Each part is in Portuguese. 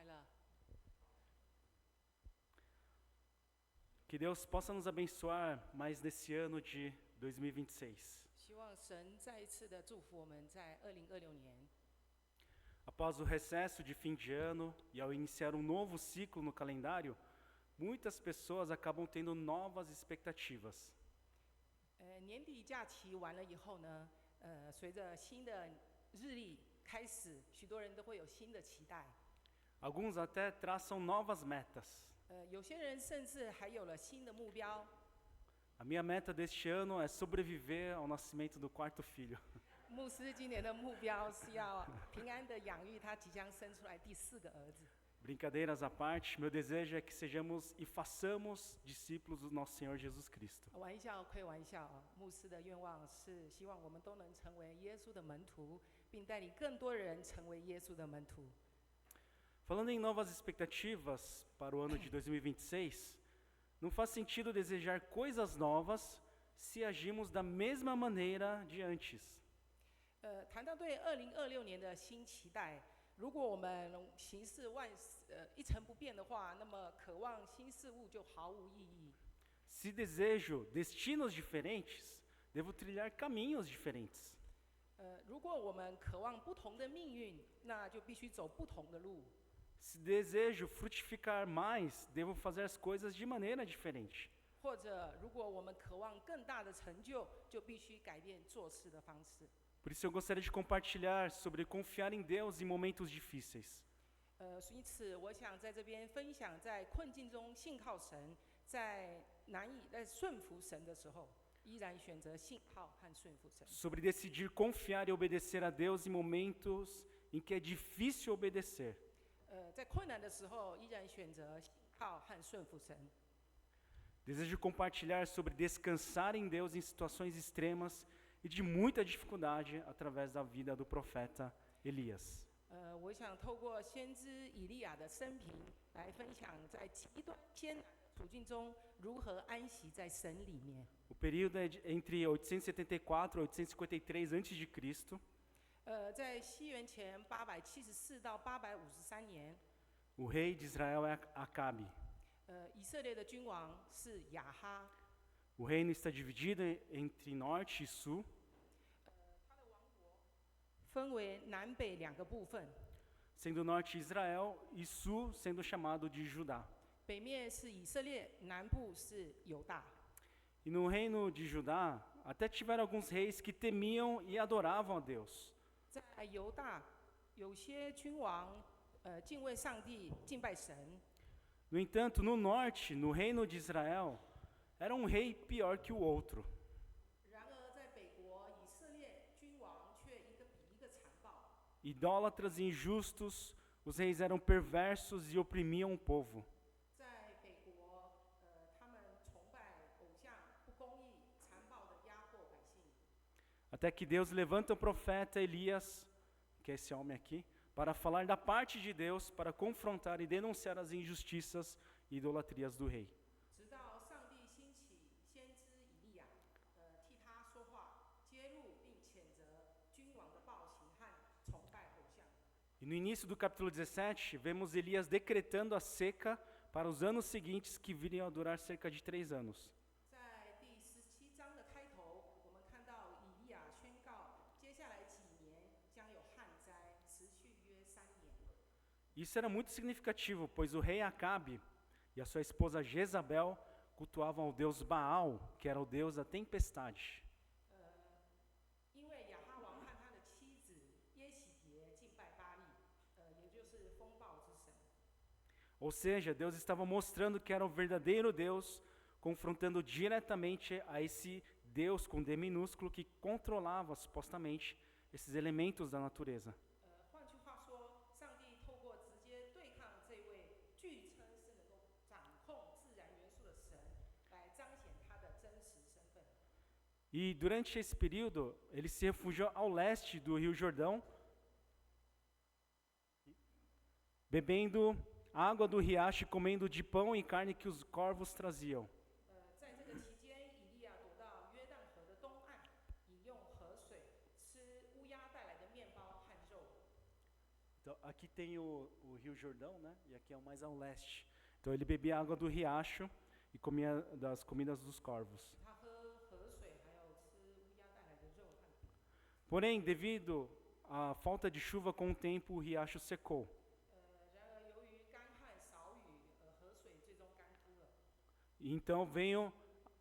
快乐。 Que Deus possa nos abençoar mais nesse ano de 2026. 希望神再一次的祝福我们在2026年。 Após o recesso de fim de ano e ao iniciar um novo ciclo no calendário, muitas pessoas acabam tendo novas expectativas. 年底假期完了以后呢，随着新的日历开始，许多人都会有新的期待。 Alguns até traçam novas metas. 有些人甚至还有了新的目标。 A minha meta deste ano é sobreviver ao nascimento do quarto filho. 牧师今年的目标是要平安的养育他即将生出来第4个儿子。 Brincadeiras à parte, meu desejo é que sejamos e façamos discípulos do nosso Senhor Jesus Cristo. 玩笑亏玩笑，牧师的愿望是希望我们都能成为耶稣的门徒，并带领更多人成为耶稣的门徒。 Falando em novas expectativas para o ano de 2026, não faz sentido desejar coisas novas se agimos da mesma maneira de antes. 谈到对2026年的新期待，如果我们行事一成不变的话，那么渴望新事物就毫无意义。 Se desejo destinos diferentes, devo trilhar caminhos diferentes. 如果我们渴望不同的命运，那就必须走不同的路。 Se desejo frutificar mais, devo fazer as coisas de maneira diferente. 或者，如果我们渴望更大的成就，就必须改变做事的方式。 Por isso eu gostaria de compartilhar sobre confiar em Deus em momentos difíceis. 因此，我想在这边分享，在困境中信靠神，在顺服神的时候，依然选择信靠和顺服神。 Sobre decidir confiar e obedecer a Deus em momentos em que é difícil obedecer. 在困难的时候，依然选择信靠和顺服神。 Desejo compartilhar sobre descansar em Deus em situações extremas e de muita dificuldade através da vida do profeta Elias. 我想透过先知以利亚的生平来分享，在极端艰难处境中如何安息在神里面。 O período é entre 874 e 853 a.C. 在西元前874到853年， O rei de Israel é Acabe. 以色列的君王是亚哈， O reino está dividido entre norte e sul. 他的王国分为南北2个部分， Sendo norte Israel e sul sendo chamado de Judá. 北面是以色列，南部是犹大。 E no reino de Judá, até tiveram alguns reis que temiam e adoravam a Deus. 在犹大，有些君王敬畏上帝，敬拜神。 No entanto, no norte, no reino de Israel, era um rei pior que o outro. 然而在北国，以色列君王却一个比一个残暴。 Idólatras e injustos, os reis eram perversos e oprimiam o povo. 在北国，他们崇拜偶像，不公义，残暴的压迫百姓。 Até que Deus levanta o profeta Elias, que é esse homem aqui, para falar da parte de Deus, para confrontar e denunciar as injustiças e idolatrias do rei. 直到上帝兴起先知以利亚，替他说话，揭露并谴责君王的暴行和崇拜偶像。 E no início do capítulo 17, vemos Elias decretando a seca para os anos seguintes, que viriam a durar cerca de 3 anos. 在第17章的开头，我们看到以利亚宣告，接下来几年将有旱灾，持续约3年。 Isso era muito significativo, pois o rei Acabe e a sua esposa Jezabel cultuavam o deus Baal, que era o deus da tempestade. 因为亚哈王和他的妻子耶洗别敬拜巴力，也就是风暴之神。 Ou seja, Deus estava mostrando que era o verdadeiro Deus, confrontando diretamente a esse Deus com D minúsculo que controlava supostamente esses elementos da natureza. 换句话说，上帝透过直接对抗这位据称是能够掌控自然元素的神，来彰显他的真实身份。 E durante esse período, ele se refugiou ao leste do Rio Jordão, bebendo água do riacho e comendo de pão e carne que os corvos traziam. 在这个期间，以利亚躲到约旦河的东岸，饮用河水，吃乌鸦带来的面包和肉。Então, aqui tem o Rio Jordão, né? E aqui é o mais ao leste. Então ele bebia água do riacho e comia das comidas dos corvos. 他喝河水，还有吃乌鸦带来的肉和饼。 Porém, devido à falta de chuva com o tempo, o riacho secou. 然而由于干旱少雨，河水最终干枯了。 E então veio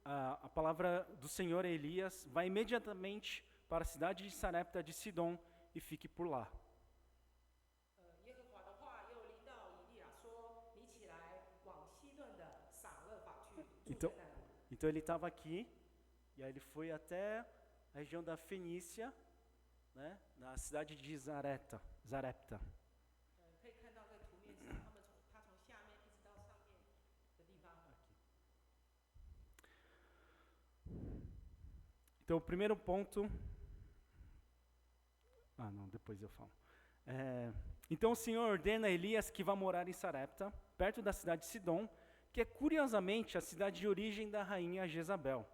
a palavra do Senhor a Elias, vai imediatamente para a cidade de Sarepta de Sidom e fique por lá. 耶和华的话又临到以利亚说：“你起来，往西顿的撒勒法去，住在那里。” Então ele estava aqui, e aí ele foi até a região da Fenícia, né, na cidade de Zarepta. 可以看到在图面上，他从下面一直到上面的地方。 Então o primeiro ponto... Ah, não, depois eu falo. Então o Senhor ordena a Elias que vá morar em Sarepta, perto da cidade de Sidom, que é curiosamente a cidade de origem da rainha Jezabel.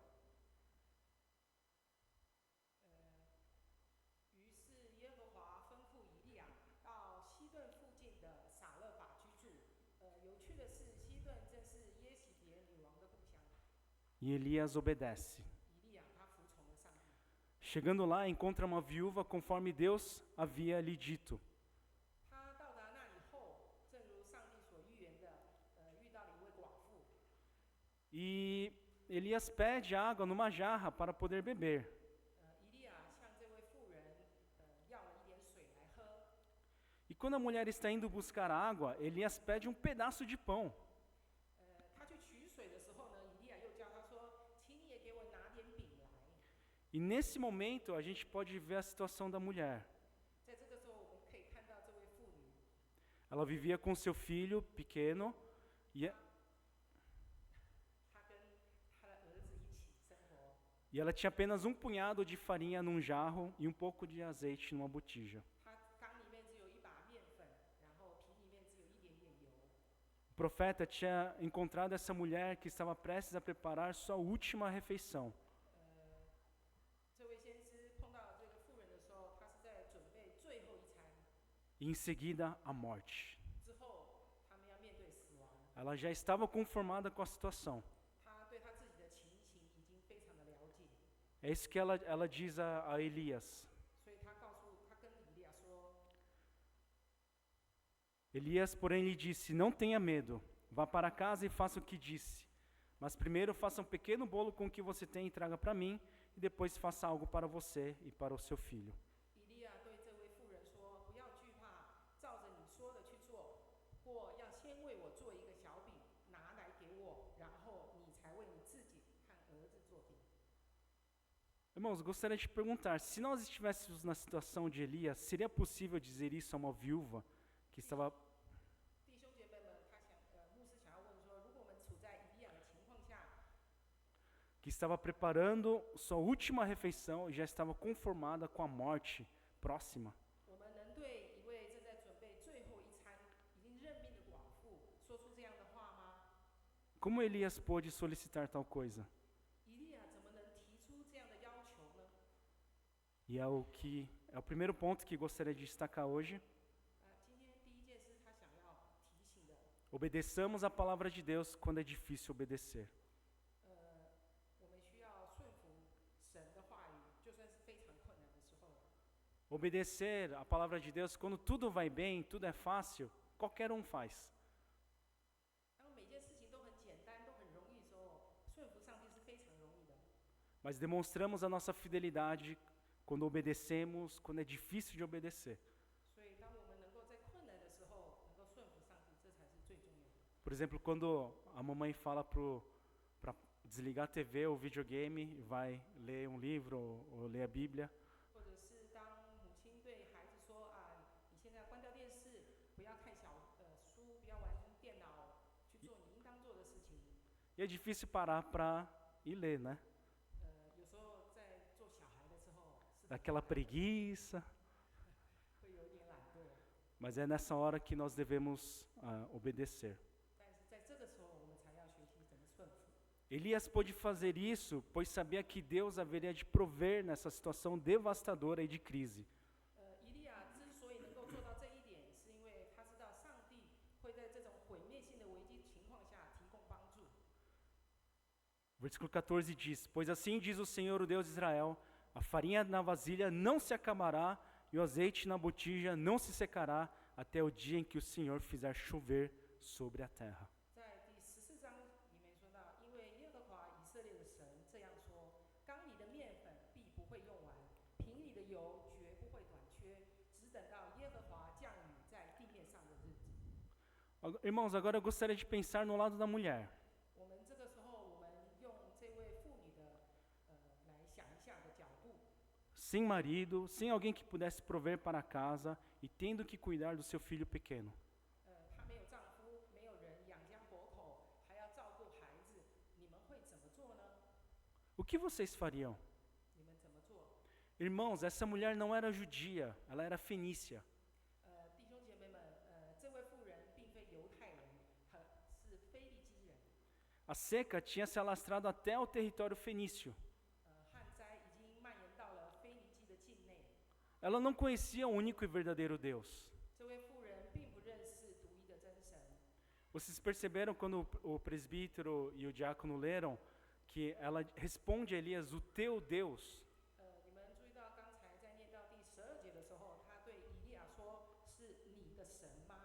于是耶和华吩咐以利亚到西顿附近的撒勒法居住。有趣的是，西顿正是耶洗别女王的故乡。 E Elias obedece. 以利亚他服从了上帝。 Chegando lá, encontra uma viúva conforme Deus havia lhe dito. 他到达那里后，正如上帝所预言的，遇到了一位寡妇。 E Elias pede água numa jarra para poder beber. 以利亚向这位妇人，要了一点水来喝。 E quando a mulher está indo buscar água, Elias pede um pedaço de pão. 他去取水的时候呢，以利亚又叫他说：“请你也给我拿点饼来。” E nesse momento a gente pode ver a situação da mulher. 在这个时候，我们可以看到这位妇女， Ela vivia com seu filho pequeno e 她跟她的儿子一起生活。 ela tinha apenas um punhado de farinha num jarro e um pouco de azeite numa botija. 她缸里面只有一把面粉，然后瓶里面只有一点点油。 O profeta tinha encontrado essa mulher que estava prestes a preparar sua última refeição. 这位先知碰到这个妇人的时候，他是在准备最后一餐， E em seguida, a morte. 之后他们要面对死亡。 Ela já estava conformada com a situação. 他对他自己的情形已经非常的了解， É isso que ela diz a Elias. 所以他跟以利亚说。 Elias, porém, lhe disse: Não tenha medo, vá para casa e faça o que disse. Mas primeiro faça um pequeno bolo com o que você tem e traga para mim, e depois faça algo para você e para o seu filho. 以利亚对这位妇人说：“不要惧怕，照着你说的去做。或要先为我做一个小饼，拿来给我，然后你才为你自己和儿子做饼。” Irmãos, gostaria de perguntar, se nós estivéssemos na situação de Elias, seria possível dizer isso a uma viúva que estava... 弟兄姐妹们，牧师想要问说，如果我们处在以利亚的情况下， que estava preparando sua última refeição e já estava conformada com a morte próxima. 我们能对一位正在准备最后一餐、已经认命的寡妇说出这样的话吗？ Como Elias pôde solicitar tal coisa? 以利亚怎么能提出这样的要求呢？ E é o primeiro ponto que gostaria de destacar hoje. 今天第一件事，他想要提醒的， Obedeçamos a palavra de Deus quando é difícil obedecer. 我们需要顺服神的话语，就算是非常困难的时候。 Obedecer a palavra de Deus quando tudo vai bem, tudo é fácil, qualquer um faz. 当每件事情都很简单、都很容易的时候，顺服上帝是非常容易的。 Mas demonstramos a nossa fidelidade quando obedecemos, quando é difícil de obedecer. 所以，当我们能够在困难的时候能够顺服上帝，这才是最重要的。 Por exemplo, quando a mamãe fala para desligar a TV ou videogame, vai ler um livro ou ler a Bíblia. 或者是当母亲对孩子说：“啊，你现在关掉电视，不要看书，不要玩电脑，去做你应当做的事情。” E é difícil parar para ir ler, né? 有时候在做小孩的时候，是 Aquela preguiça. 会有一点懒惰。 Mas é nessa hora que nós devemos obedecer. 但是在这个时候，我们才要学习怎么顺服。 Elias pôde fazer isso, pois sabia que Deus haveria de prover nessa situação devastadora e de crise. 以利亚之所以能够做到这一点，是 Versículo 14 diz: Pois assim diz o Senhor, o Deus de Israel, a farinha na vasilha não se acabará, e o azeite na botija não se secará, até o dia em que o Senhor fizer chover sobre a terra. 在第14章里面说到，因为耶和华以色列的神这样说：缸里的面粉必不会用完，瓶里的油绝不会短缺，只等到耶和华降雨在地面上的日子。 Irmãos, agora eu gostaria de pensar no lado da mulher. 我们这个时候，我们用这位妇女的来想一下的角度， Sem marido, sem alguém que pudesse prover para a casa e tendo que cuidar do seu filho pequeno. 她没有丈夫，没有人养家活口，还要照顾孩子，你们会怎么做呢？ O que vocês fariam? 你们怎么做？ Irmãos, essa mulher não era judia, ela era fenícia. 弟兄姐妹们，这位妇人并非犹太人，是非利基人。 A seca tinha se alastrado até o território fenício. 旱灾已经蔓延到了非利基的境内。 Ela não conhecia o único e verdadeiro Deus. 这位妇人并不认识独一的真神。 Vocês perceberam quando o presbítero e o diácono leram que ela responde a Elias, o teu Deus. 你们注意到刚才在念到第12节的时候，他对以利亚说：“是你的神吗？”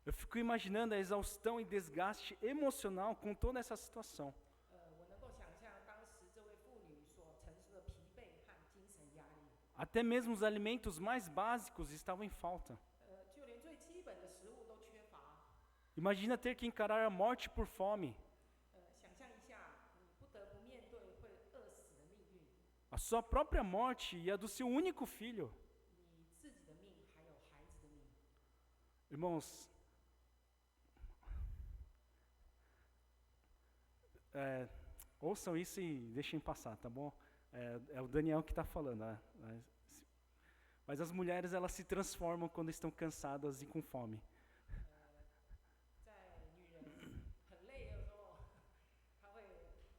Eu fico imaginando a exaustão e desgaste emocional com toda essa situação. 我能够想象当时这位妇女所承受的疲惫和精神压力。 Até mesmo os alimentos mais básicos estavam em falta. 就连最基本的食物都缺乏。 Imagina ter que encarar a morte por fome. 想象一下，你不得不面对会饿死的命运， A sua própria morte e a do seu único filho. 你自己的命还有孩子的命。 Irmãos, ouçam isso e deixem passar, tá bom? É o Daniel que está falando, né? Mas as mulheres, elas se transformam quando estão cansadas e com fome. 在女人很累的时候，她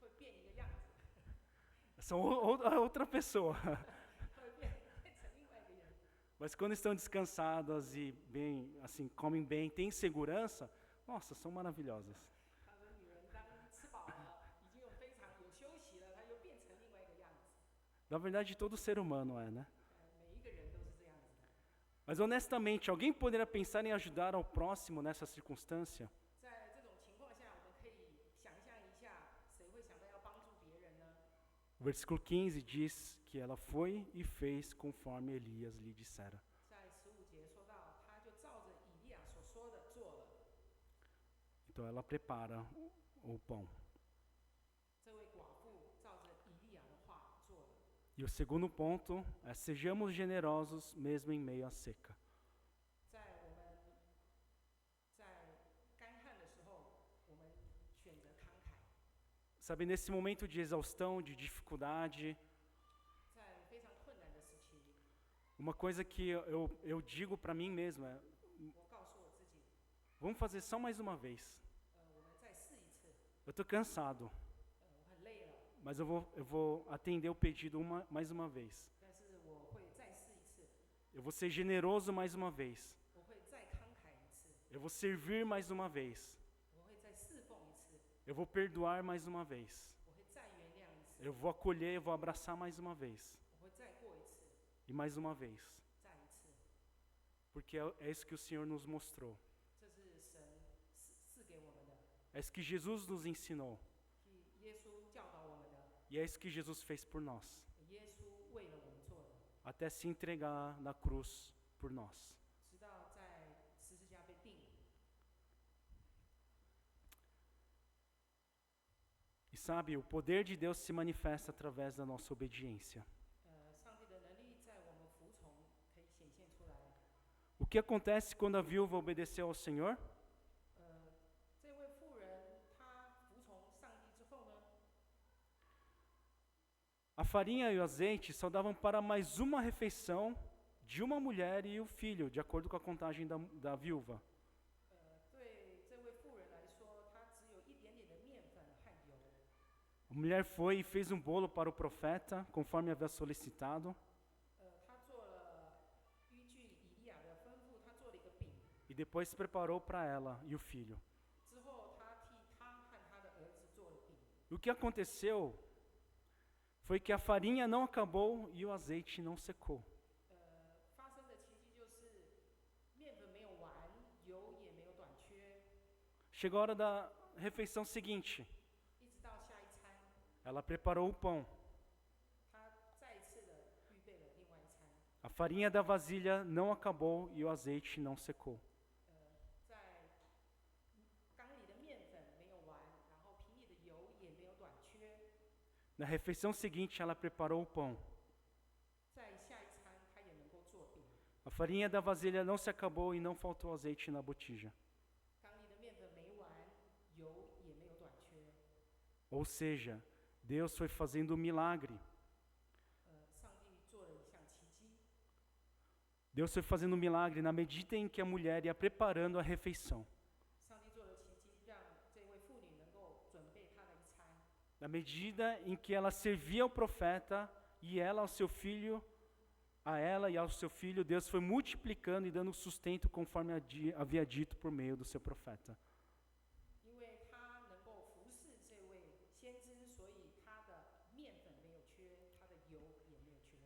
会变一个样子， São outra pessoa. 会变成另外一个人。 Mas quando estão descansadas e bem, assim, comem bem, têm segurança, nossa, são maravilhosas. 他说，女人当吃饱了，已经有非常有休息了，她又变成另外一个样子。 Na verdade, todo ser humano é, né? 每一个人都是这样子的。 Mas honestamente, alguém poderia pensar em ajudar ao próximo nessa circunstância? 在这种情况下，我们可以想象一下，谁会想到要帮助别人呢？ O versículo 15 diz que ela foi e fez conforme Elias lhe dissera. 在15节说到，他就照着以利亚所说的做了。 Então ela prepara o pão. 这位寡妇照着以利亚的话做了。 E o segundo ponto é sejamos generosos mesmo em meio à seca. 在我们在干旱的时候，我们选择慷慨。 Sabe, nesse momento de exaustão, de dificuldade, 在非常困难的时期， uma coisa que eu digo para mim mesmo é, 我告诉我自己， vamos fazer só mais uma vez. 我们再试一次。 Eu estou cansado, 我很累了， mas eu vou atender o pedido mais uma vez. 但是我会再试一次， Eu vou ser generoso mais uma vez. 我会再慷慨一次， Eu vou servir mais uma vez. 我会再侍奉一次， Eu vou perdoar mais uma vez. 我会再原谅一次， Eu vou acolher, eu vou abraçar mais uma vez. 我会再过一次， E mais uma vez. 再一次。 Porque é isso que o Senhor nos mostrou. 这是神赐给我们的， É isso que Jesus nos ensinou. 是耶稣教导我们的， E é isso que Jesus fez por nós. 耶稣为了我们做的， Até se entregar na cruz por nós. 直到在十字架被钉。 E sabe, o poder de Deus se manifesta através da nossa obediência. 上帝的能力在我们服从可以显现出来。 O que acontece quando a viúva obedeceu ao Senhor? 这位妇人她服从上帝之后呢， A farinha e o azeite só davam para mais uma refeição de uma mulher e o filho, de acordo com a contagem da viúva. 对这位妇人来说，她只有一点点的面粉和油。 A mulher foi e fez um bolo para o profeta, conforme havia solicitado, 她做了依据以利亚的吩咐，她做了一个饼， e depois preparou para ela e o filho. 之后她替她和她的儿子做了饼。O que aconteceu foi que a farinha não acabou e o azeite não secou. 发生的奇迹就是面粉没有完，油也没有短缺， Chegou a hora da refeição seguinte. 一直到下一餐， Ela preparou o pão. 他再一次的预备了另外一餐。 A farinha da vasilha não acabou e o azeite não secou. 在缸里的面粉没有完，然后瓶里的油也没有短缺。 Na refeição seguinte, ela preparou o pão. 在下一餐，他也能够做饼。 A farinha da vasilha não se acabou e não faltou azeite na botija. 缸里的面粉没完，油也没有短缺。 Ou seja, Deus foi fazendo um milagre. 上帝做了一项奇迹。 Deus foi fazendo um milagre na medida em que a mulher ia preparando a refeição. 上帝做了奇迹，让这位妇女能够准备她的一餐。 Na medida em que ela servia ao profeta e ela ao seu filho, a ela e ao seu filho, Deus foi multiplicando e dando sustento conforme havia dito por meio do seu profeta. 因为她能够服侍这位先知，所以她的面粉没有缺，她的油也没有缺。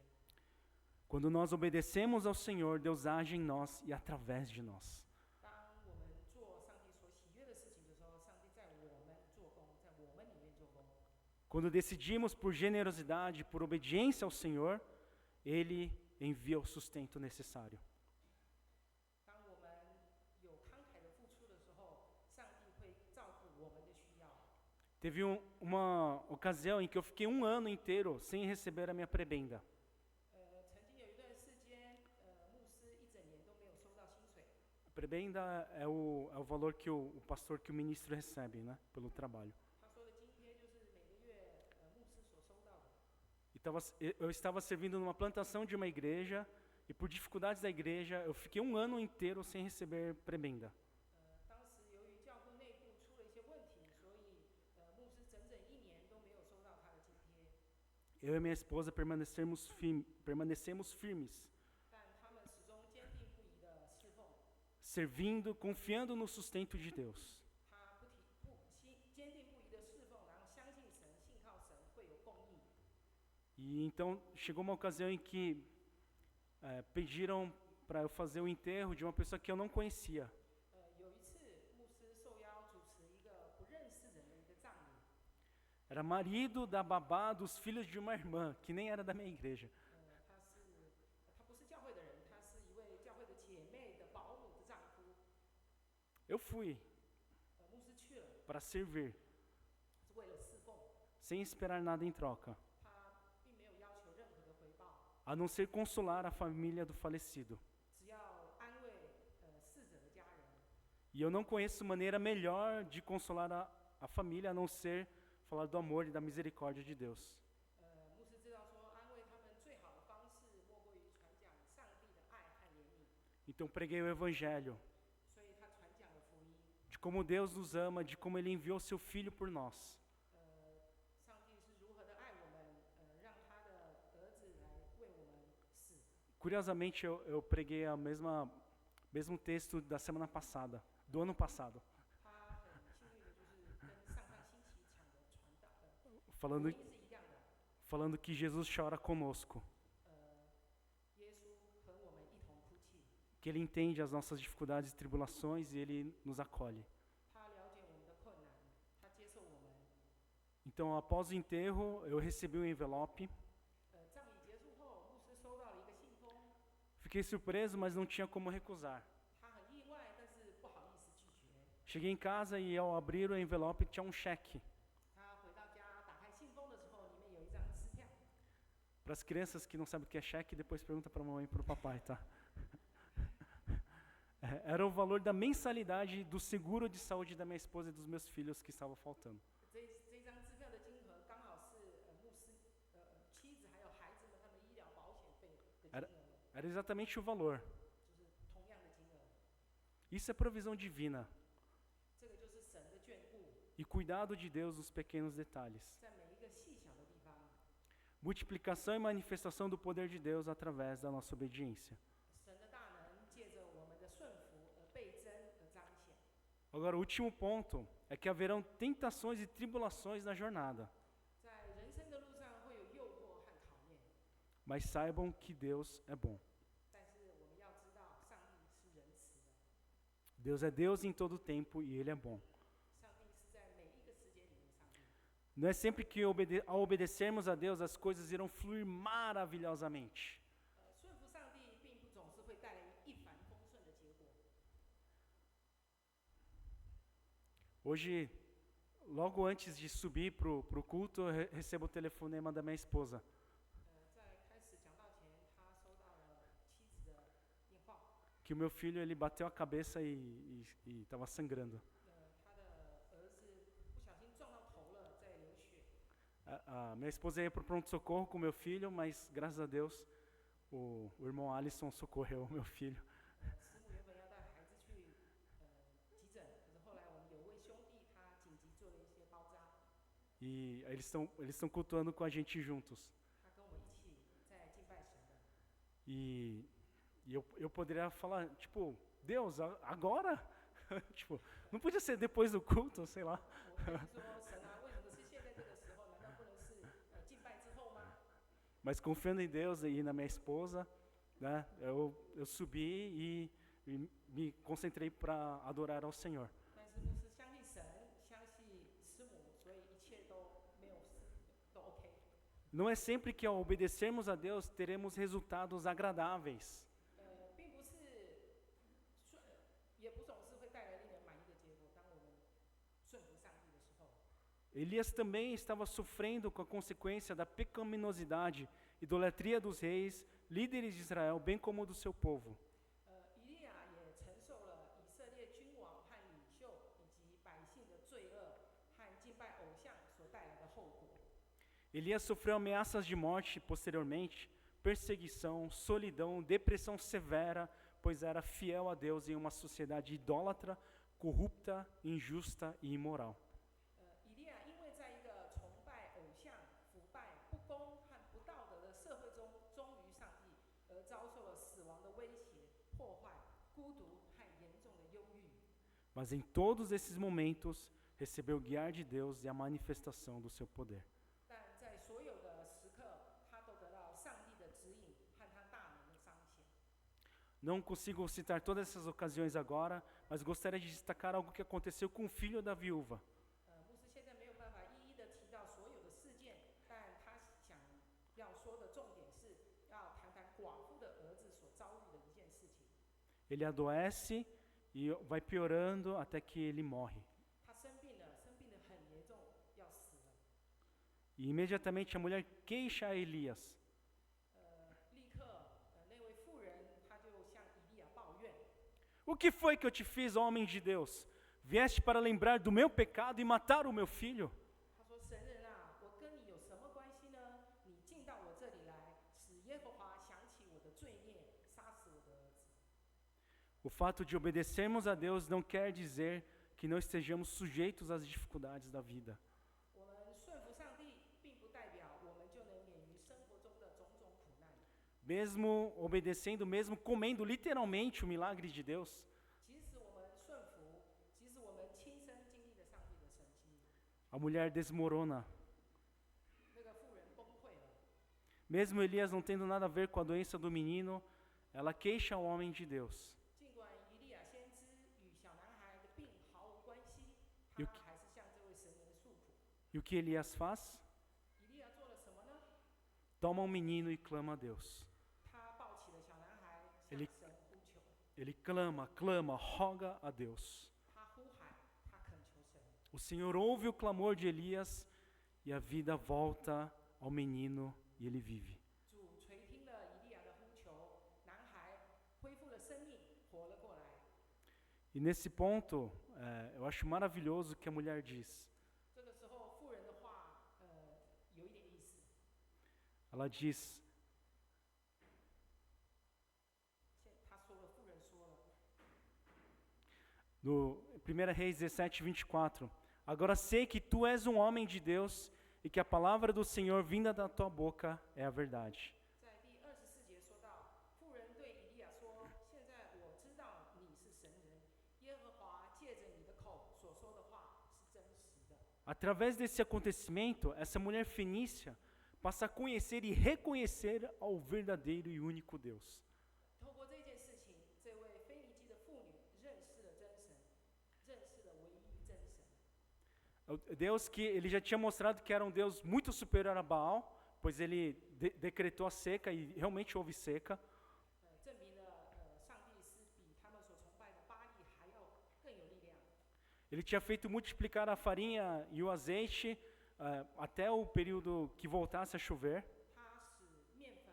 Quando nós obedecemos ao Senhor, Deus age em nós e através de nós. 当我们做上帝所喜悦的事情的时候，上帝在我们做工，在我们里面做工。 Quando decidimos por generosidade, por obediência ao Senhor, Ele envia o sustento necessário. 当我们有慷慨的付出的时候，上帝会照顾我们的需要。 Teve uma ocasião em que eu fiquei um ano inteiro sem receber a minha prebenda. 曾经有一段时间，牧师一整年都没有收到薪水。 A prebenda é o valor que o pastor, que o ministro recebe, né, pelo trabalho. 他说的津贴就是每个月牧师所收到的。 Eu estava servindo numa plantação de uma igreja e por dificuldades da igreja eu fiquei um ano inteiro sem receber prebenda. 当时由于教会内部出了一些问题，所以牧师整整一年都没有收到他的津贴。 Eu e minha esposa permanecemos firmes, 但他们始终坚定不移的侍奉， servindo, confiando no sustento de Deus. 他坚定不移的侍奉，然后相信神，信靠神会有供应。 E então chegou uma ocasião em que pediram para eu fazer o enterro de uma pessoa que eu não conhecia. 有一次，牧师受邀主持一个不认识人的一个葬礼， Era marido da babá dos filhos de uma irmã, que nem era da minha igreja. 他不是教会的人，他是一位教会的姐妹的保姆的丈夫。 Eu fui 牧师去了， para servir, 是为了侍奉， sem esperar nada em troca, 他并没有要求任何的回报， a não ser consolar a família do falecido. 只要安慰逝者的家人。 E eu não conheço maneira melhor de consolar a família a não ser falar do amor e da misericórdia de Deus. 牧师知道说，安慰他们最好的方式，莫过于传讲上帝的爱和怜悯， Então preguei o evangelho 所以他传讲了福音。 de como Deus nos ama, de como Ele enviou seu Filho por nós. 上帝是如何的爱我们，让他的儿子来为我们死。 Curiosamente, eu preguei mesmo texto da semana passada, do ano passado, 他很幸运的就是跟上上星期讲的传道falando, 福音是一样的。 falando que Jesus chora conosco, 耶稣和我们一同哭泣， que Ele entende as nossas dificuldades e tribulações e Ele nos acolhe. 他了解我们的困难，他接受我们。 Então, após o enterro, eu recebi um envelope. 葬礼结束后，牧师收到了一个信封， Fiquei surpreso, mas não tinha como recusar. 他很意外，但是不好意思拒绝。 Cheguei em casa e ao abrir o envelope tinha um cheque. 他回到家，打开信封的时候，里面有一张支票。 Para as crianças que não sabem o que é cheque, depois pergunta para a mamãe e para o papai, tá? Era o valor da mensalidade do seguro de saúde da minha esposa e dos meus filhos que estava faltando. 这张支票的金额刚好是牧师妻子还有孩子们他们医疗保险费的金额， Era exatamente o valor. 就是同样的金额。 Isso é provisão divina 这个就是神的眷顾， e cuidado de Deus nos pequenos detalhes. 在每一个细小的地方， Multiplicação e manifestação do poder de Deus através da nossa obediência. 神的大能借着我们的顺服而倍增而彰显。Agora, o último ponto é que haverão tentações e tribulações na jornada. 在人生的路上会有诱惑和考验， Mas saibam que Deus é bom. 但是我们要知道，上帝是仁慈的， Deus é Deus em todo tempo e Ele é bom. 上帝是在每一个时间里面上帝。 Não é sempre que ao obedecermos a Deus as coisas irão fluir maravilhosamente. 顺服上帝并不总是会带来一帆风顺的结果。 Hoje, logo antes de subir para o culto, eu recebo o telefonema da minha esposa. 在开始讲道前，他收到了妻子的电话， Que o meu filho ele bateu a cabeça e estava sangrando. 他的儿子不小心撞到头了，在流血。 A minha esposa ia para o pronto-socorro com o meu filho, mas graças a Deus o irmão Alisson socorreu o meu filho. 师母原本要带孩子去急诊，可是后来我们有位兄弟，他紧急做了一些包扎， E eles estão cultuando com a gente juntos. 他跟我们一起在敬拜神的。 E eu poderia falar, tipo, Deus, agora? Tipo, não podia ser depois do culto, sei lá. 我可以说神啊，为什么是现在这个时候？难道不能是敬拜之后吗？ Mas confiando em Deus e na minha esposa, né, eu subi e me concentrei para adorar ao Senhor. 但是牧师相信神，相信师母，所以一切都没有事，都 OK。 Não é sempre que ao obedecermos a Deus teremos resultados agradáveis. 并不是顺，也不总是会带来令人满意的结果。当我们顺服上帝的时候， Elias também estava sofrendo com a consequência da pecaminosidade, idolatria dos reis, líderes de Israel, bem como do seu povo. 以利亚也承受了以色列君王和领袖以及百姓的罪恶和敬拜偶像所带来的后果。 Elias sofreu ameaças de morte posteriormente, perseguição, solidão, depressão severa, pois era fiel a Deus em uma sociedade idólatra, corrupta, injusta e immoral. 以利亚因为在一个崇拜偶像、腐败、不公和不道德的社会中忠于上帝，而遭受了死亡的威胁、破坏、孤独和严重的忧郁。 Mas em todos esses momentos, recebeu o guiar de Deus e a manifestação do seu poder. 但在所有的时刻，他都得到上帝的指引和他大能的彰显。 Não consigo citar todas essas ocasiões agora, mas gostaria de destacar algo que aconteceu com o filho da viúva. 牧师现在没有办法一一的提到所有的事件，但他想要说的重点是要谈谈寡妇的儿子所遭遇的一件事情。 Ele adoece e vai piorando até que ele morre. 他生病了，生病得很严重，要死了。 E imediatamente a mulher queixa a Elias. 立刻，那位妇人她就向以利亚抱怨。 O que foi que eu te fiz, homem de Deus? Vieste para lembrar do meu pecado e matar o meu filho? 他说：“神人啊，我跟你有什么关系呢？你进到我这里来，使耶和华想起我的罪孽，杀死我的儿子。” O fato de obedecermos a Deus não quer dizer que não estejamos sujeitos às dificuldades da vida. 我们顺服上帝，并不代表我们就能免于生活中的种种苦难。 Mesmo obedecendo, mesmo comendo literalmente o milagre de Deus, 即使我们顺服，即使我们亲身经历了上帝的神迹， a mulher desmorona. 那个妇人崩溃了。 Mesmo Elias não tendo nada a ver com a doença do menino, ela queixa o homem de Deus. 尽管以利亚先知与小男孩的病毫无关系，有他还是向这位神人诉苦。 E o que Elias faz? 以利亚做了什么呢？ Toma um menino e clama a Deus. 他抱起了小男孩，向 Ele- 神呼求。 Ele clama, roga a Deus. 他呼喊，他恳求神。 O Senhor ouve o clamor de Elias e a vida volta ao menino e ele vive. 主垂听了以利亚的呼求，男孩恢复了生命，活了过来。 E nesse ponto, eu acho maravilhoso o que a mulher diz. 这个时候，妇人的话，有一点意思。 Ela diz: 他说了，妇人说了， no 1 Reis 17, 24, agora sei que tu és um homem de Deus e que a palavra do Senhor vinda da tua boca é a verdade. 在第24节说到，妇人对以利亚说：“现在我知道你是神人，耶和华借着你的口 Através desse acontecimento, essa mulher fenícia passa a conhecer e reconhecer ao verdadeiro e único Deus. 透过这件事情，这位腓尼基的妇女认识了真神，认识了唯一真神。 Deus que ele já tinha mostrado que era um Deus muito superior a Baal, pois ele decretou a seca e realmente houve seca. 证明了上帝是比他们所崇拜的巴力还要更有力量。 Ele tinha feito multiplicar a farinha e o azeite até o período que voltasse a chover. 他使面粉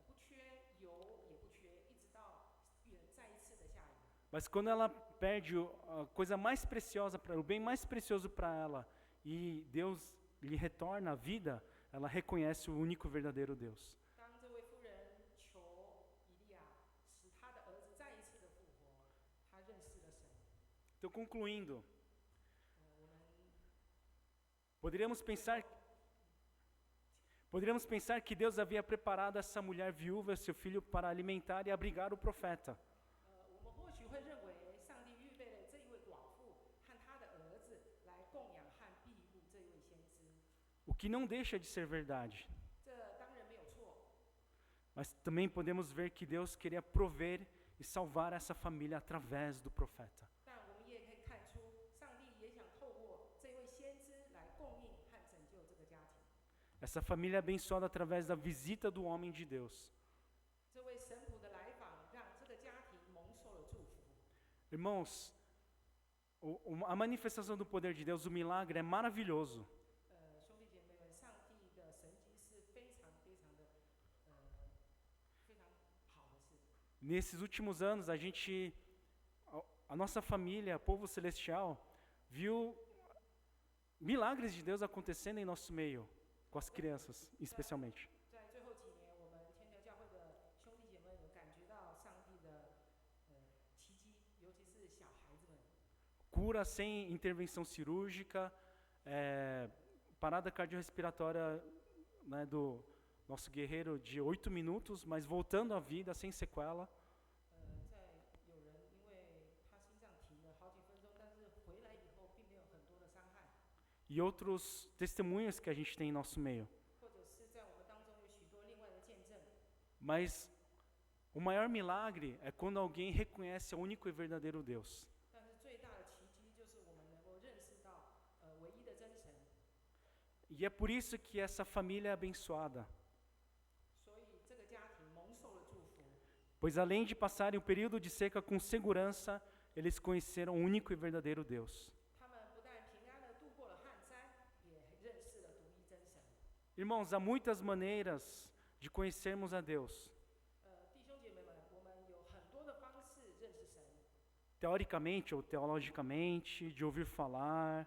不缺，油也不缺，一直到再一次的下雨。 Mas quando ela perde a coisa mais preciosa para o bem mais precioso para ela e Deus lhe retorna a vida, ela reconhece o único verdadeiro Deus. 当这位夫人求以利亚使他的儿子再一次的复活，他认识了神。 Então, concluindo, 我们 poderíamos pensar que Deus havia preparado essa mulher viúva e seu filho para alimentar e abrigar o profeta. 我们或许会认为上帝预备了这一位寡妇和他的儿子来供养和庇护这一位先知， O que não deixa de ser verdade. 这当然没有错。 Mas também podemos ver que Deus queria prover e salvar essa família através do profeta. 但我们也可以看出，上帝也想透过这位先知来供应和拯救这个家庭。 Essa família é abençoada através da visita do homem de Deus. 这位神仆的来访，让这个家庭蒙受了祝福。 Irmãos, a manifestação do poder de Deus, o milagre é maravilhoso. 兄弟姐妹们，上帝的神迹是非常非常的非常好的事。 Nesses últimos anos, a nossa família, povo celestial, viu milagres de Deus acontecendo em nosso meio, com as crianças, especialmente. 在最后几年，我们天桥教会的兄弟姐妹有感觉到上帝的奇迹，尤其是小孩子们。 Cura sem intervenção cirúrgica, parada cardiorrespiratória, né, do nosso guerreiro de 8 minutos, mas voltando à vida sem sequela. 在有人因为他心脏停了好几分钟，但是回来以后并没有很多的伤害， E outros testemunhos que a gente tem em nosso meio. 或者是在我们当中有许多另外的见证。 Mas o maior milagre é quando alguém reconhece o único e verdadeiro Deus. 但是最大的奇迹就是我们能够认识到唯一的真神。 E é por isso que essa família é abençoada. 所以这个家庭蒙受了祝福。 Pois além de passarem o período de seca com segurança, eles conheceram o único e verdadeiro Deus. 他们不但平安地度过了旱灾，也认识了独一真神。 Irmãos, há muitas maneiras de conhecermos a Deus. 弟兄姐妹们，我们有很多的方式认识神。 Teoricamente ou teologicamente, de ouvir falar,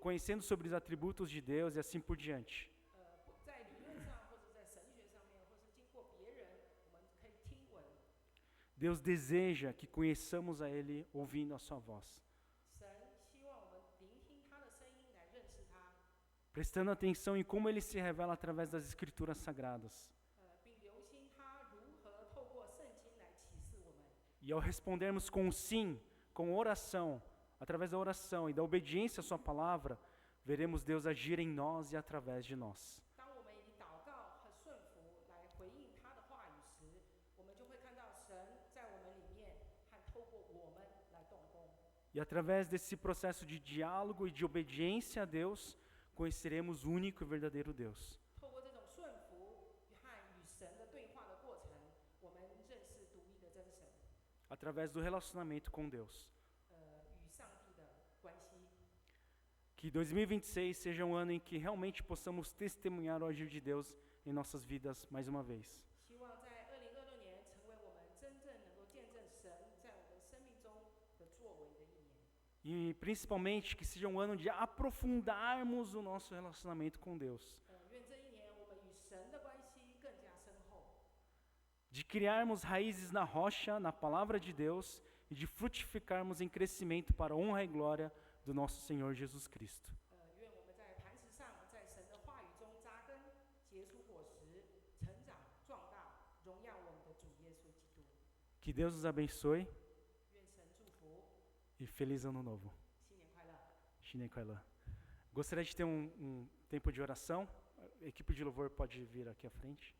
conhecendo sobre os atributos de Deus e assim por diante. 在理论上，或者在神学上面，或是经过别人，我们可以听闻。 Deus deseja que conheçamos a Ele ouvindo a sua voz, 神希望我们聆听他的声音来认识他， prestando atenção em como Ele se revela através das Escrituras Sagradas. 并留心他如何透过圣经来启示我们。 E ao respondermos com sim, com oração, através da oração e da obediência à sua palavra, veremos Deus agir em nós e através de nós. 当我们以祷告和顺服来回应他的话语时，我们就会看到神在我们里面和透过我们来动工。 E através desse processo de diálogo e de obediência a Deus, conheceremos o único e verdadeiro Deus. 透过这种顺服和与神的对话的过程，我们认识独一的真神， Através do relacionamento com Deus. 与上帝的关系。 Que 2026 seja um ano em que realmente possamos testemunhar o agir de Deus em nossas vidas mais uma vez. 希望在2026年成为我们真正能够见证神在我们生命中的作为的一年。 E principalmente que seja um ano de aprofundarmos o nosso relacionamento com Deus. 愿这一年我们与神的关系更加深厚， De criarmos raízes na rocha, na palavra de Deus, e de frutificarmos em crescimento para a honra e glória do nosso Senhor Jesus Cristo. 愿我们在磐石上，在神的话语中扎根，结出果实，成长壮大，荣耀我们的主耶稣基督。 Que Deus nos abençoe 愿神祝福， e feliz ano novo. 新年快乐。 Shine Kaila. Gostaria de ter um tempo de oração. A equipe de louvor pode vir aqui à frente.